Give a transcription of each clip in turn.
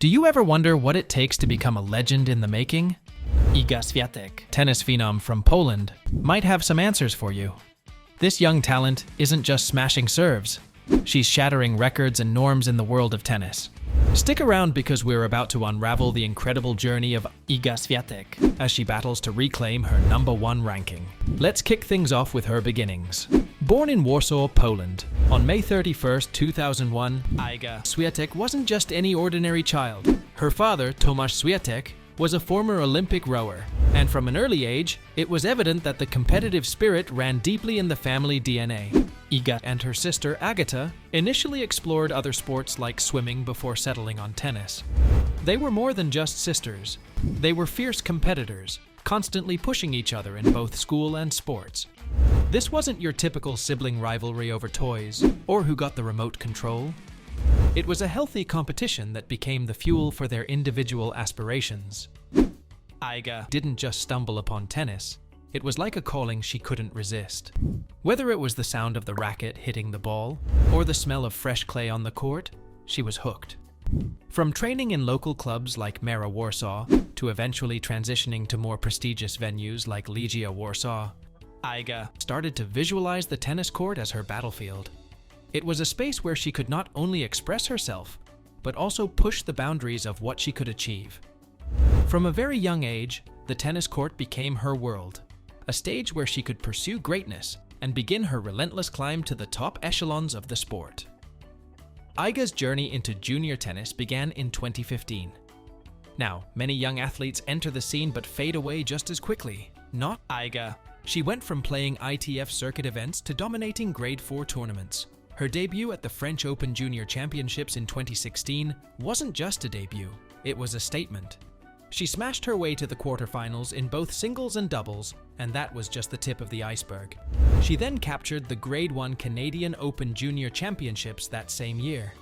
Do you ever wonder what it takes to become a legend in the making? Iga Swiatek, tennis phenom from Poland, might have some answers for you. This young talent isn't just smashing serves. She's shattering records and norms in the world of tennis. Stick around because we're about to unravel the incredible journey of Iga Swiatek as she battles to reclaim her #1 ranking. Let's kick things off with her beginnings. Born in Warsaw, Poland, on May 31st, 2001, Iga Swiatek wasn't just any ordinary child. Her father, Tomasz Swiatek, was a former Olympic rower, and from an early age, it was evident that the competitive spirit ran deeply in the family DNA. Iga and her sister, Agata, initially explored other sports like swimming before settling on tennis. They were more than just sisters. They were fierce competitors, constantly pushing each other in both school and sports. This wasn't your typical sibling rivalry over toys, or who got the remote control. It was a healthy competition that became the fuel for their individual aspirations. Iga didn't just stumble upon tennis. It was like a calling she couldn't resist. Whether it was the sound of the racket hitting the ball, or the smell of fresh clay on the court, she was hooked. From training in local clubs like Mera Warsaw, to eventually transitioning to more prestigious venues like Legia Warsaw, Iga started to visualize the tennis court as her battlefield. It was a space where she could not only express herself, but also push the boundaries of what she could achieve. From a very young age, the tennis court became her world, a stage where she could pursue greatness and begin her relentless climb to the top echelons of the sport. Iga's journey into junior tennis began in 2015. Now, many young athletes enter the scene but fade away just as quickly. Not Iga. She went from playing ITF circuit events to dominating Grade 4 tournaments. Her debut at the French Open Junior Championships in 2016 wasn't just a debut, it was a statement. She smashed her way to the quarterfinals in both singles and doubles, and that was just the tip of the iceberg. She then captured the Grade 1 Canadian Open Junior Championships that same year.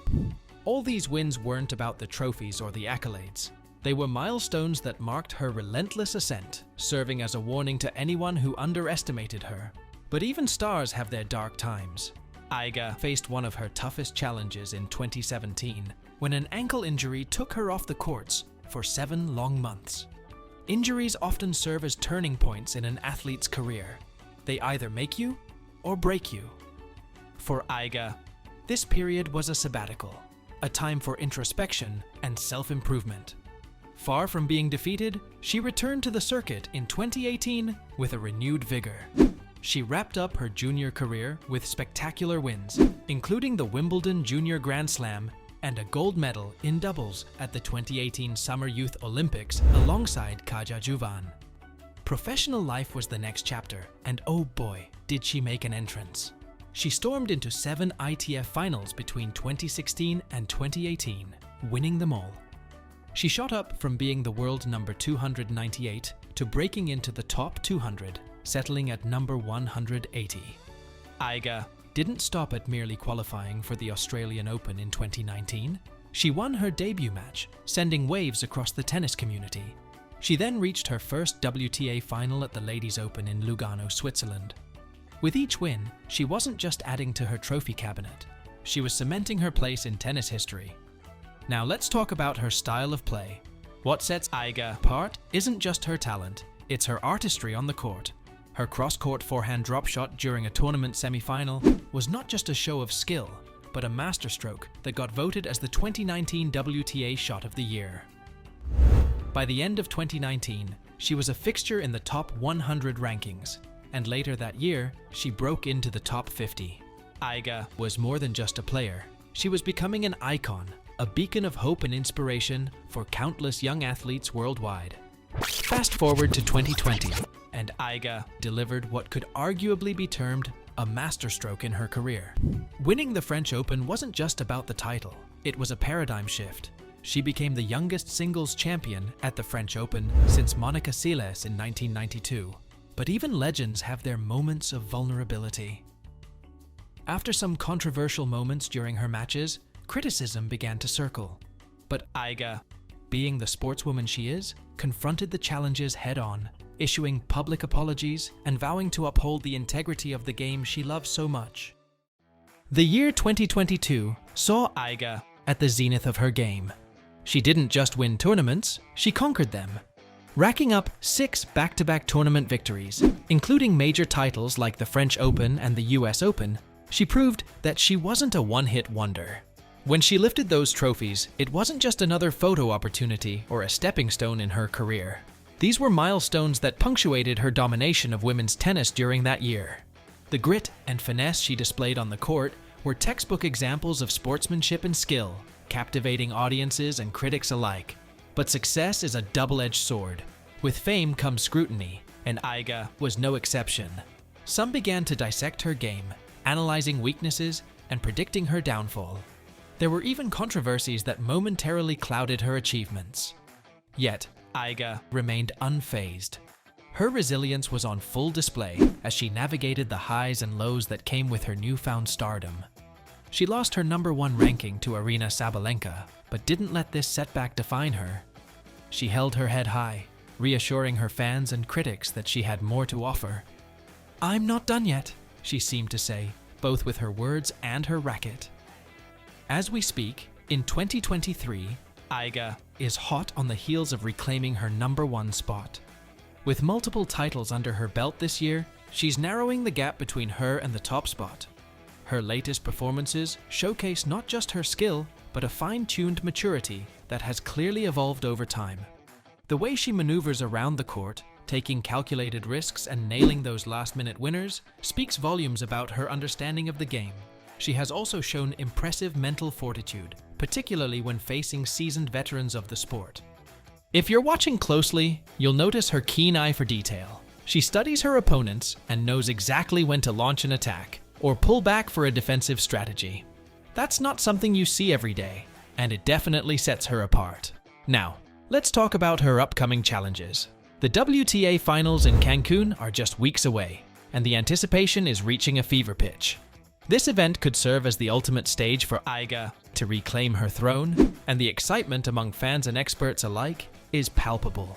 All these wins weren't about the trophies or the accolades. They were milestones that marked her relentless ascent, serving as a warning to anyone who underestimated her. But even stars have their dark times. Iga faced one of her toughest challenges in 2017, when an ankle injury took her off the courts for 7 long months. Injuries often serve as turning points in an athlete's career. They either make you or break you. For Iga, this period was a sabbatical, a time for introspection and self-improvement. Far from being defeated, she returned to the circuit in 2018 with a renewed vigor. She wrapped up her junior career with spectacular wins, including the Wimbledon Junior Grand Slam and a gold medal in doubles at the 2018 Summer Youth Olympics alongside Kaja Juvan. Professional life was the next chapter, and oh boy, did she make an entrance. She stormed into 7 ITF finals between 2016 and 2018, winning them all. She shot up from being the world number 298 to breaking into the top 200, settling at number 180. Iga didn't stop at merely qualifying for the Australian Open in 2019. She won her debut match, sending waves across the tennis community. She then reached her first WTA final at the Ladies Open in Lugano, Switzerland. With each win, she wasn't just adding to her trophy cabinet. She was cementing her place in tennis history. Now let's talk about her style of play. What sets Iga apart isn't just her talent, it's her artistry on the court. Her cross-court forehand drop shot during a tournament semi-final was not just a show of skill, but a masterstroke that got voted as the 2019 WTA Shot of the Year. By the end of 2019, she was a fixture in the top 100 rankings, and later that year, she broke into the top 50. Iga was more than just a player. She was becoming an icon, a beacon of hope and inspiration for countless young athletes worldwide. Fast forward to 2020, and Iga delivered what could arguably be termed a masterstroke in her career. Winning the French Open wasn't just about the title, it was a paradigm shift. She became the youngest singles champion at the French Open since Monica Seles in 1992. But even legends have their moments of vulnerability. After some controversial moments during her matches, criticism began to circle. But Iga, being the sportswoman she is, confronted the challenges head-on, issuing public apologies and vowing to uphold the integrity of the game she loves so much. The year 2022 saw Iga at the zenith of her game. She didn't just win tournaments, she conquered them. Racking up 6 back-to-back tournament victories, including major titles like the French Open and the US Open, she proved that she wasn't a one-hit wonder. When she lifted those trophies, it wasn't just another photo opportunity or a stepping stone in her career. These were milestones that punctuated her domination of women's tennis during that year. The grit and finesse she displayed on the court were textbook examples of sportsmanship and skill, captivating audiences and critics alike. But success is a double-edged sword. With fame comes scrutiny, and Iga was no exception. Some began to dissect her game, analyzing weaknesses and predicting her downfall. There were even controversies that momentarily clouded her achievements. Yet, Iga remained unfazed. Her resilience was on full display as she navigated the highs and lows that came with her newfound stardom. She lost her #1 ranking to Aryna Sabalenka, but didn't let this setback define her. She held her head high, reassuring her fans and critics that she had more to offer. "I'm not done yet," she seemed to say, both with her words and her racket. As we speak, in 2023, Iga is hot on the heels of reclaiming her #1 spot. With multiple titles under her belt this year, she's narrowing the gap between her and the top spot. Her latest performances showcase not just her skill, but a fine-tuned maturity that has clearly evolved over time. The way she maneuvers around the court, taking calculated risks and nailing those last-minute winners, speaks volumes about her understanding of the game. She has also shown impressive mental fortitude, particularly when facing seasoned veterans of the sport. If you're watching closely, you'll notice her keen eye for detail. She studies her opponents and knows exactly when to launch an attack or pull back for a defensive strategy. That's not something you see every day, and it definitely sets her apart. Now, let's talk about her upcoming challenges. The WTA Finals in Cancun are just weeks away, and the anticipation is reaching a fever pitch. This event could serve as the ultimate stage for Iga to reclaim her throne, and the excitement among fans and experts alike is palpable.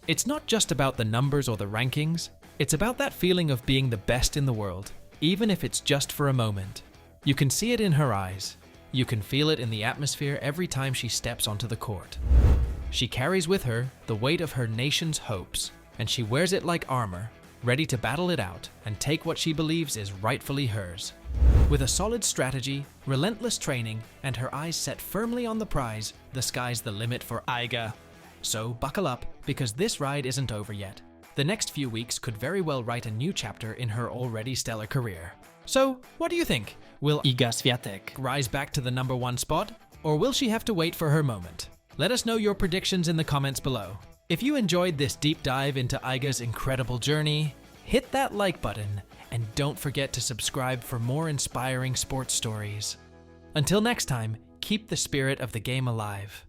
It's not just about the numbers or the rankings, it's about that feeling of being the best in the world, even if it's just for a moment. You can see it in her eyes. You can feel it in the atmosphere every time she steps onto the court. She carries with her the weight of her nation's hopes, and she wears it like armor, ready to battle it out and take what she believes is rightfully hers. With a solid strategy, relentless training, and her eyes set firmly on the prize, the sky's the limit for Iga. So buckle up, because this ride isn't over yet. The next few weeks could very well write a new chapter in her already stellar career. So, what do you think? Will Iga Swiatek rise back to the #1 spot, or will she have to wait for her moment? Let us know your predictions in the comments below. If you enjoyed this deep dive into Iga's incredible journey, hit that like button, and don't forget to subscribe for more inspiring sports stories. Until next time, keep the spirit of the game alive.